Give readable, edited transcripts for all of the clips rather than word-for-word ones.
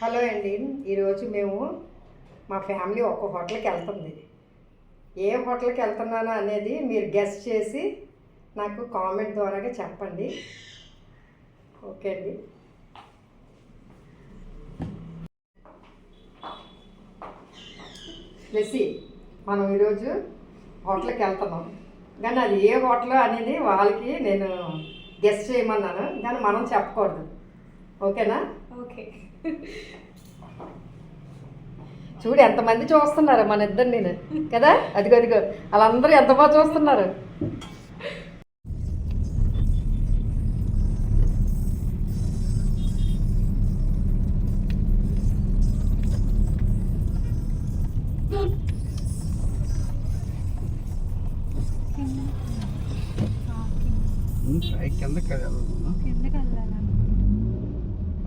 Hello అండి. ఈరోజు మేము మా ఫ్యామిలీ ఒక హోటల్కి వెళ్తుంది. ఏ హోటల్కి వెళ్తున్నానో అనేది మీరు గెస్ట్ చేసి నాకు కామెంట్ ద్వారాగా చెప్పండి. ఓకే అండి. లెసి మనం ఈరోజు హోటల్కి వెళ్తున్నాం, కానీ అది ఏ హోటల్ అనేది వాళ్ళకి నేను గెస్ట్ చేయమన్నాను, కానీ మనం చెప్పకూడదు. ఓకేనా? ఓకే. చూడు ఎంతమంది చూస్తున్నారు మన ఇద్దరు నేను కదా. అదిగో వాళ్ళందరూ ఎంత బాగా చూస్తున్నారు. కిందకి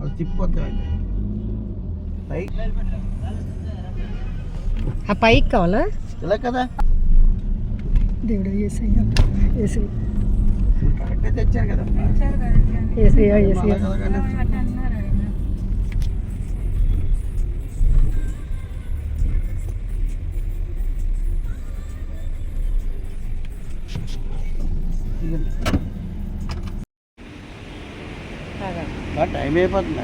అది తిప్పిపోతామండి. ఆ పైకి కావాలా? ఇలా కదా దేవుడు కరెక్టే తెచ్చారు కదా. టైం అయిపోతుంది.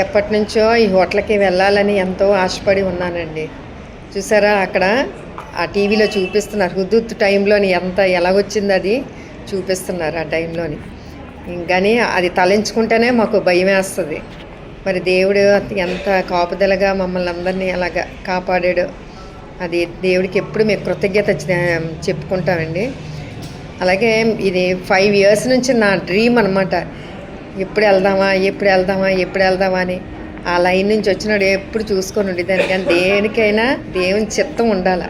ఎప్పటి నుంచో ఈ హోటల్కి వెళ్ళాలని ఎంతో ఆశపడి ఉన్నానండి. చూసారా అక్కడ ఆ టీవీలో చూపిస్తున్నారు, హుద్దుత్ టైంలోని ఎలాగొచ్చింది అది చూపిస్తున్నారు ఆ టైంలోని. కానీ అది తలంచుకుంటేనే మాకు భయం వేస్తుంది. మరి దేవుడు ఎంత కాపుదలగా మమ్మల్ని అందరినీ అలాగ కాపాడాడు. అది దేవుడికి ఎప్పుడు మేము కృతజ్ఞత చెప్పుకుంటామండి. అలాగే ఇది 5 years నుంచి నా డ్రీమ్ అనమాట. ఎప్పుడు వెళ్దామా అని ఆ లైన్ నుంచి వచ్చినాడు ఎప్పుడు చూసుకొని ఉండేదాన్ని. కానీ దేనికైనా దేవుని చిత్తం ఉండాలి,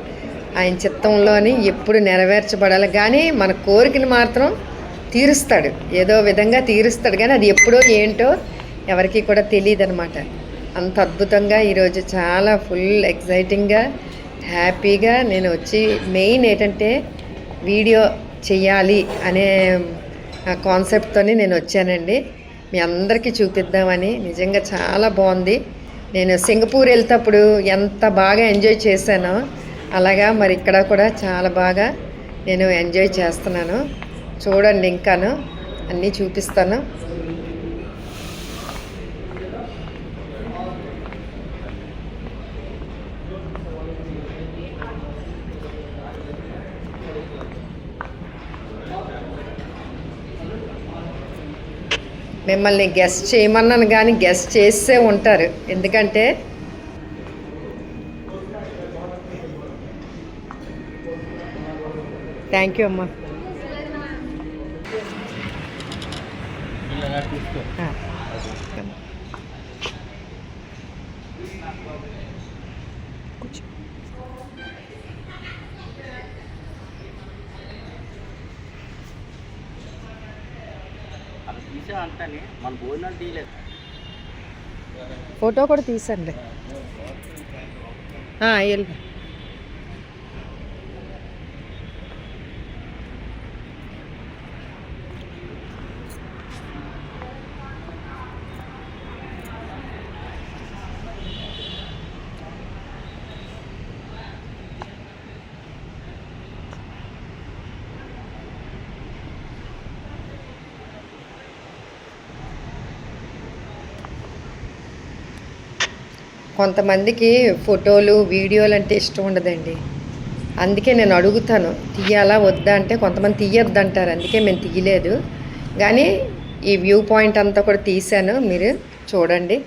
ఆయన చిత్తంలోని ఎప్పుడు నెరవేర్చబడాలి. కానీ మన కోరికను మాత్రం తీరుస్తాడు, ఏదో విధంగా తీరుస్తాడు. కానీ అది ఎప్పుడో ఏంటో ఎవరికి కూడా తెలియదు అనమాట. అంత అద్భుతంగా ఈరోజు చాలా ఫుల్ ఎక్సైటింగ్గా హ్యాపీగా నేను వచ్చి మెయిన్ ఏంటంటే వీడియో చెయ్యాలి అనే కాన్సెప్ట్తోని నేను వచ్చానండి. మీ అందరికీ చూపిద్దామని. నిజంగా చాలా బాగుంది. నేను సింగపూర్ వెళ్తేప్పుడు ఎంత బాగా ఎంజాయ్ చేశానో అలాగా మరి ఇక్కడ కూడా చాలా బాగా నేను ఎంజాయ్ చేస్తున్నాను. చూడండి, ఇంకాను అన్నీ చూపిస్తాను. మిమ్మల్ని గెస్ట్ చేయమన్నాను కానీ గెస్ట్ చేసే ఉంటారు. ఎందుకంటే థ్యాంక్ యూ అమ్మా. మన భోజనాలు తీయలేదు. ఫోటో కూడా తీసండి. వెళ్ళి కొంతమందికి ఫోటోలు వీడియోలు అంటే ఇష్టం ఉండదండి. అందుకే నేను అడుగుతాను తీయాలా వద్దా అంటే కొంతమంది తీయొద్దు అంటారు. అందుకే మేము తీయలేదు. కానీ ఈ వ్యూ పాయింట్ అంతా కూడా తీశాను, మీరు చూడండి.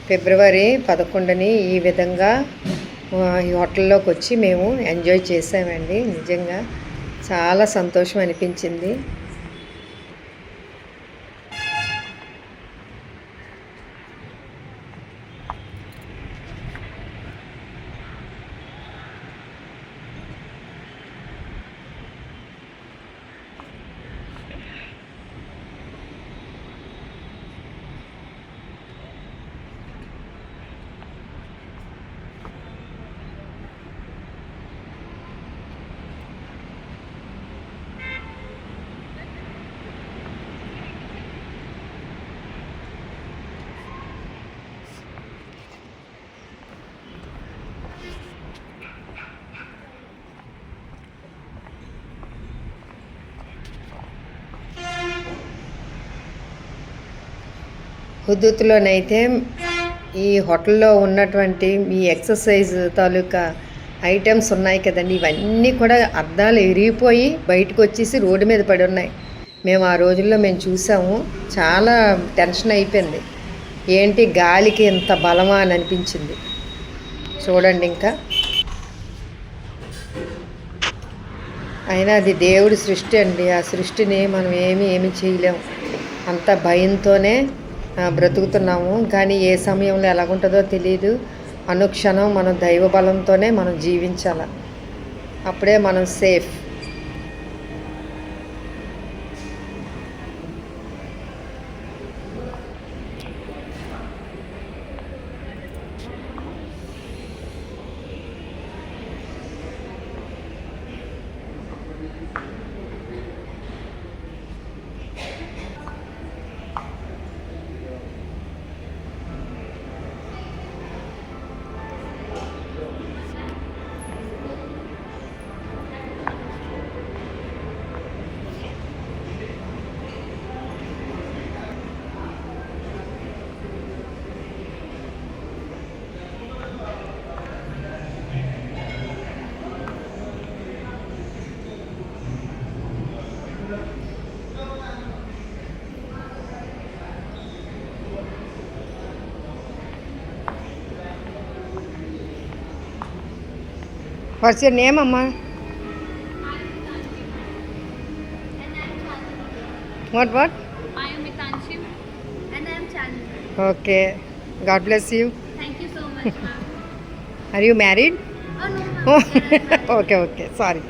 ఫిబ్రవరి 11ని ఈ విధంగా ఈ హోటల్లోకి వచ్చి మేము ఎంజాయ్ చేసామండి. నిజంగా చాలా సంతోషం అనిపించింది. హుదూద్లోనైతే ఈ హోటల్లో ఉన్నటువంటి ఈ ఎక్సర్సైజ్ తాలూకా ఐటమ్స్ ఉన్నాయి కదండి, ఇవన్నీ కూడా అద్దాలు ఇరిగిపోయి బయటకు వచ్చేసి రోడ్డు మీద పడి ఉన్నాయి. మేము ఆ రోజుల్లో మేము చూసాము. చాలా టెన్షన్ అయిపోయింది. ఏంటి గాలికి ఇంత బలమా అని అనిపించింది. చూడండి, ఇంకా అయినా అది దేవుడి సృష్టి అండి. ఆ సృష్టిని మనం ఏమీ చేయలేము. అంత భయంతోనే బ్రతుకుతున్నాము. కానీ ఏ సమయంలో ఎలాగుంటుందో తెలియదు. అనుక్షణం మనం దైవ బలంతోనే మనం జీవించాలి. అప్పుడే మనం safe. What's your name, Amma? What? I am Mitanshi and I am Chandni. Okay. God bless you. Thank you so much, ma'am. Are you married? Oh no, ma'am. Okay okay sorry.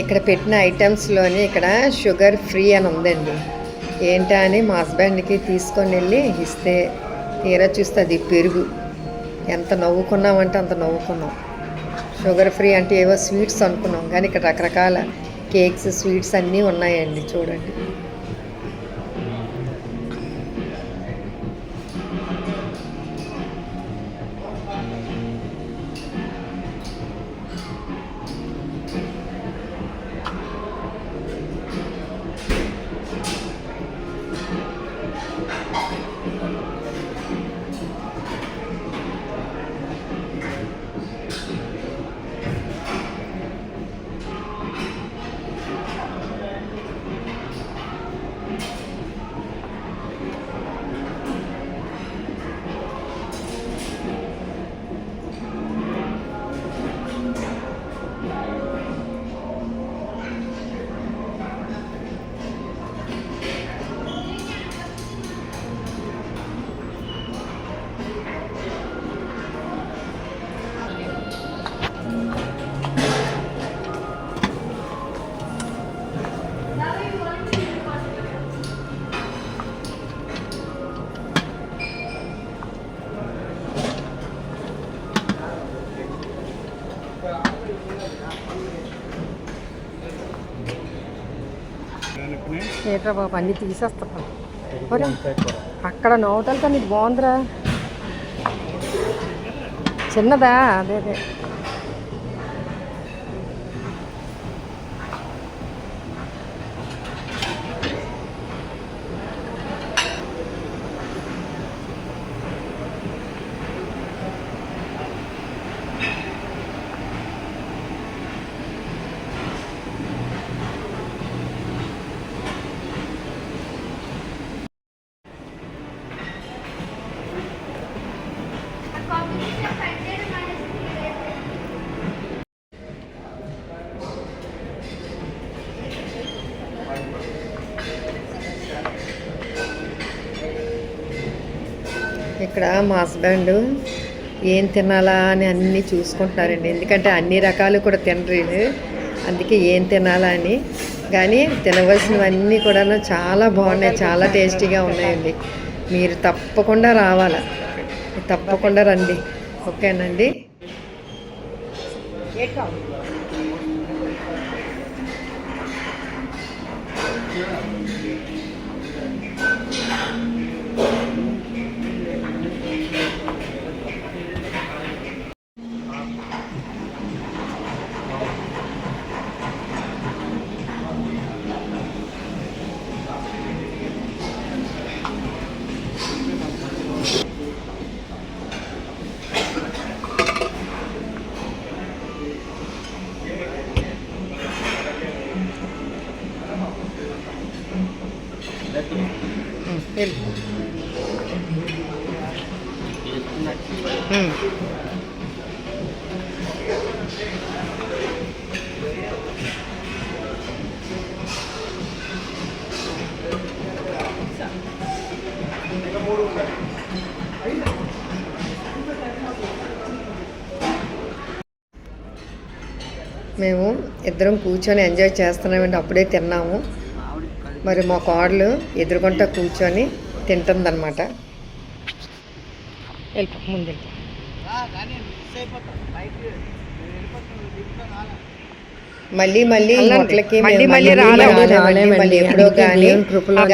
ఇక్కడ పెట్టిన ఐటమ్స్లోని ఇక్కడ sugar free అని ఉందండి. ఏంటా అని మా హస్బెండ్కి తీసుకొని వెళ్ళి ఇస్తే తీరా చూస్తే అది పెరుగు. ఎంత నవ్వుకున్నామంటే అంత నవ్వుకున్నాం. షుగర్ ఫ్రీ అంటే ఏవో స్వీట్స్ అనుకున్నాం, కానీ ఇక్కడ రకరకాల కేక్స్ స్వీట్స్ అన్నీ ఉన్నాయండి చూడండి. ఏట్రా బాబు అన్నీ తీసేస్తా. అక్కడ నవ్వుతలతో నీకు బాగుందిరా. చిన్నదా? అదే అదే. ఇక్కడ మా హస్బెండ్ ఏం తినాలా అని అన్నీ చూసుకుంటున్నారండి. ఎందుకంటే అన్ని రకాలు కూడా తినరు, అందుకే ఏం తినాలా అని. కానీ తినవలసినవన్నీ కూడా చాలా బాగున్నాయి, చాలా టేస్టీగా ఉన్నాయండి. మీరు తప్పకుండా రావాలా, తప్పకుండా రండి. ఓకేనండి. మేము ఇద్దరం కూర్చొని ఎంజాయ్ చేస్తున్నామండి. అప్పుడే తిన్నాము. మరి మా కోడలు ఎదురుకుంటా కూర్చొని తింటుందన్నమాట. వెళ్ళిపో ముందు వెళ్ళిపో. మళ్ళీ మళ్ళీ హోటల్కి మళ్ళీ ఎప్పుడో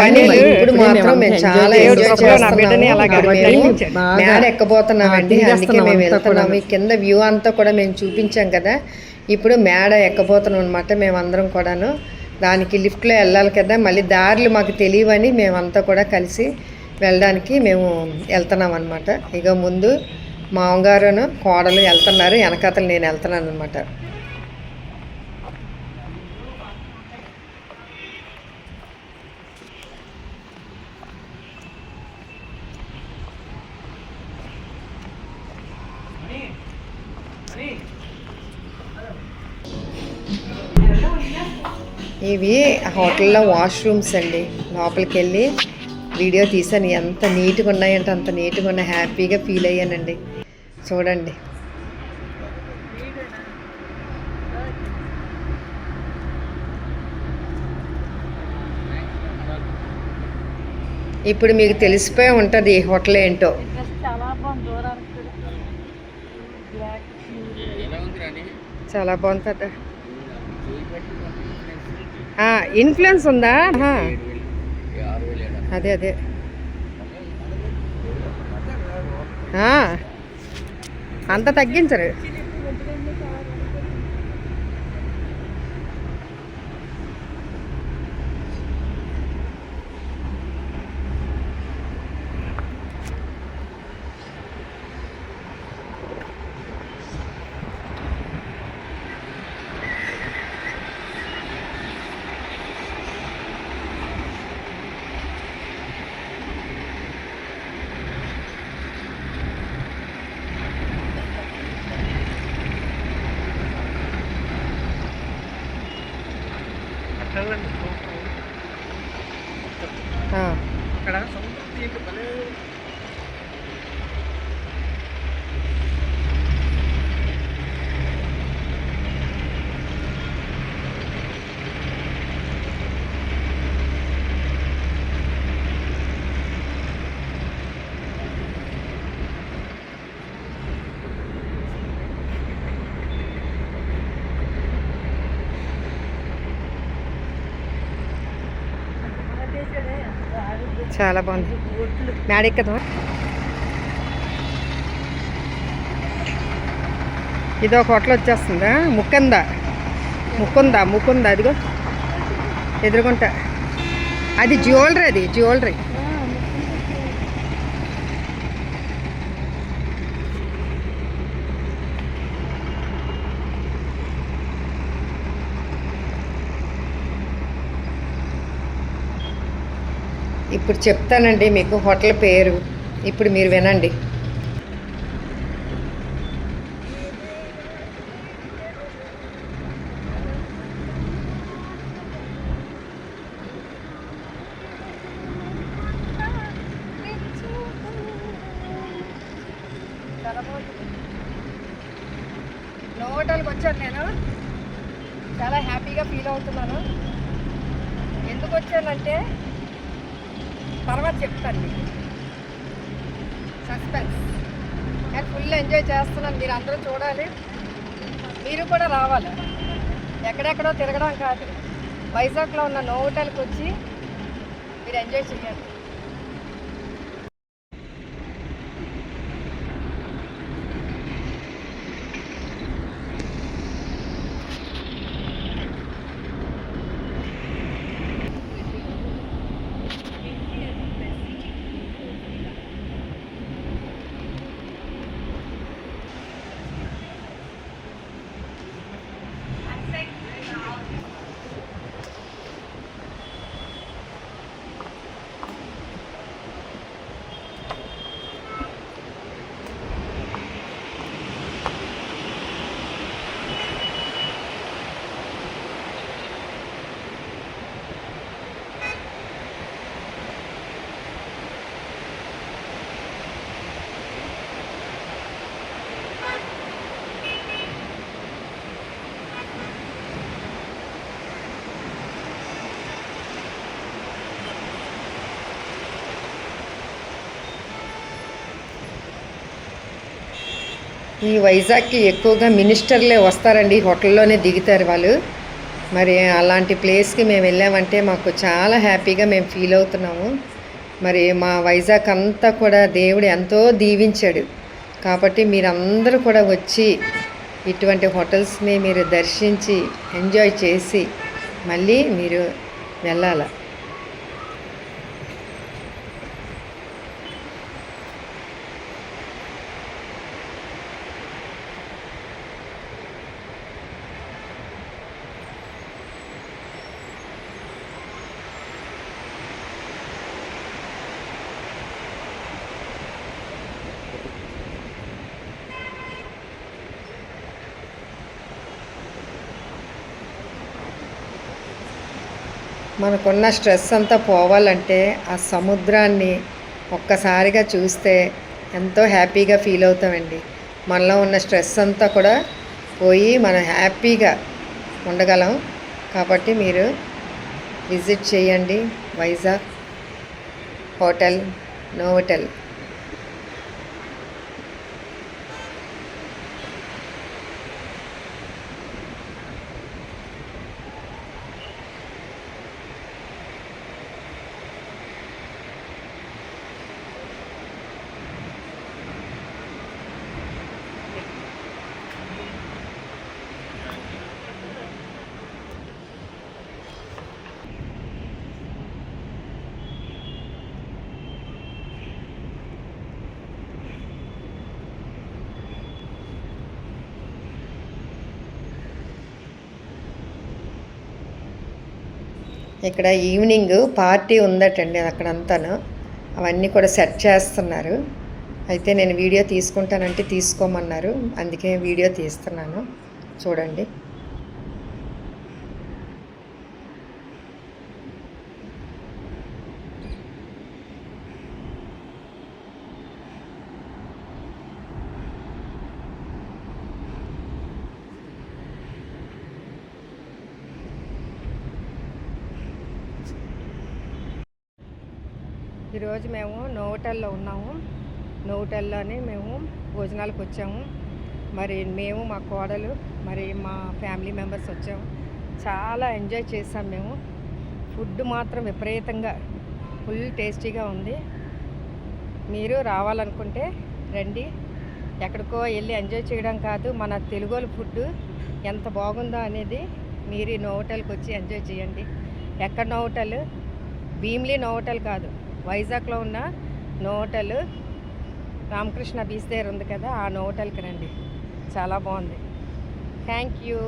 కానీ ఇప్పుడు మాత్రం మేము చాలా ఎంజాయ్ చేస్తున్నాము. మేడ ఎక్కబోతున్నామండి. అందుకే మేము వెళ్తున్నాము. ఈ కింద వ్యూ అంతా కూడా మేము చూపించాం కదా. ఇప్పుడు మేడ ఎక్కబోతున్నాం అనమాట. మేమందరం కూడాను దానికి లిఫ్ట్లో వెళ్ళాలి కదా. మళ్ళీ దారులు మాకు తెలియవని మేమంతా కూడా కలిసి వెళ్ళడానికి మేము వెళ్తున్నాం అనమాట. ఇక ముందు మామగారును కోడలు వెళ్తున్నారు, వెనకాతలు నేను వెళ్తున్నాను అనమాట. ఇవి హోటల్లో వాష్రూమ్స్ అండి. లోపలికి వెళ్ళి వీడియో తీసాను. ఎంత నీట్గా ఉన్నాయంటే అంత నీట్గా ఉన్నాయి. హ్యాపీగా ఫీల్ అయ్యానండి. చూడండి. ఇప్పుడు మీకు తెలిసిపోయి ఉంటుంది ఈ హోటల్ ఏంటో. చాలా బాగుంది కదా. ఇన్ఫ్లుయెన్స్ ఉందా? అదే అదే అంత తగ్గించరు. చాలా బాగుంది. మేడ కదా. ఇది ఒక హోటల్ వచ్చేస్తుందా? ముకుందా అదిగో ఎదురుకుంటా. అది జ్యువెలరీ. ఇప్పుడు చెప్తానండి మీకు హోటల్ పేరు. ఇప్పుడు మీరు వినండి. హోటల్కి వచ్చాను నేను. చాలా హ్యాపీగా ఫీల్ అవుతున్నాను. ఎందుకు వచ్చానంటే తర్వాత చెప్తాను మీకు. సస్పెన్స్. నేను ఫుల్ ఎంజాయ్ చేస్తున్నాను. మీరు అందరూ చూడాలి. మీరు కూడా రావాలి. ఎక్కడెక్కడో తిరగడం కాదు. వైజాగ్లో ఉన్న నోవోటల్కి వచ్చి మీరు ఎంజాయ్ చేయాలి. ఈ వైజాగ్కి ఎక్కువగా మినిస్టర్లే వస్తారండి, హోటల్లోనే దిగుతారు వాళ్ళు. మరి అలాంటి ప్లేస్కి మేము వెళ్ళామంటే మాకు చాలా హ్యాపీగా మేము ఫీల్ అవుతున్నాము. మరి మా వైజాగ్ అంతా కూడా దేవుడు ఎంతో దీవించాడు. కాబట్టి మీరందరూ కూడా వచ్చి ఇటువంటి హోటల్స్ని మీరు దర్శించి ఎంజాయ్ చేసి మళ్ళీ మీరు వెళ్ళాలి. మనకున్న స్ట్రెస్ అంతా పోవాలంటే ఆ సముద్రాన్ని ఒక్కసారిగా చూస్తే ఎంతో హ్యాపీగా ఫీల్ అవుతామండి. మనలో ఉన్న స్ట్రెస్ అంతా కూడా పోయి మనం హ్యాపీగా ఉండగలం. కాబట్టి మీరు విజిట్ చేయండి వైజాగ్ హోటల్ నోవోటెల్. ఇక్కడ ఈవినింగ్ పార్టీ ఉందటండి అక్కడంతాను. అవన్నీ కూడా సెట్ చేస్తున్నారు. అయితే నేను వీడియో తీసుకుంటానంటే తీసుకోమన్నారు, అందుకే వీడియో తీస్తున్నాను. చూడండి. ఈరోజు మేము నోవోటెల్లో ఉన్నాము. నోవోటెల్లోనే మేము భోజనాలకు వచ్చాము. మరి మేము మా కోడలు మరి మా ఫ్యామిలీ మెంబర్స్ వచ్చాము. చాలా ఎంజాయ్ చేసాం మేము. ఫుడ్ మాత్రం విపరీతంగా ఫుల్ టేస్టీగా ఉంది. మీరు రావాలనుకుంటే రండి. ఎక్కడికో వెళ్ళి ఎంజాయ్ చేయడం కాదు, మన తెలుగు ఫుడ్ ఎంత బాగుందో అనేది మీరు ఈ నోవోటెల్కి వచ్చి ఎంజాయ్ చేయండి. ఎక్కడ నోవోటెల్? భీమిలీ నోవోటెల్ కాదు, వైజాగ్లో ఉన్న నోవోటెల్ రామకృష్ణ బీచ్ దగ్గర ఉంది కదా, ఆ నోవోటెల్కి రండి. చాలా బాగుంది. Thank you.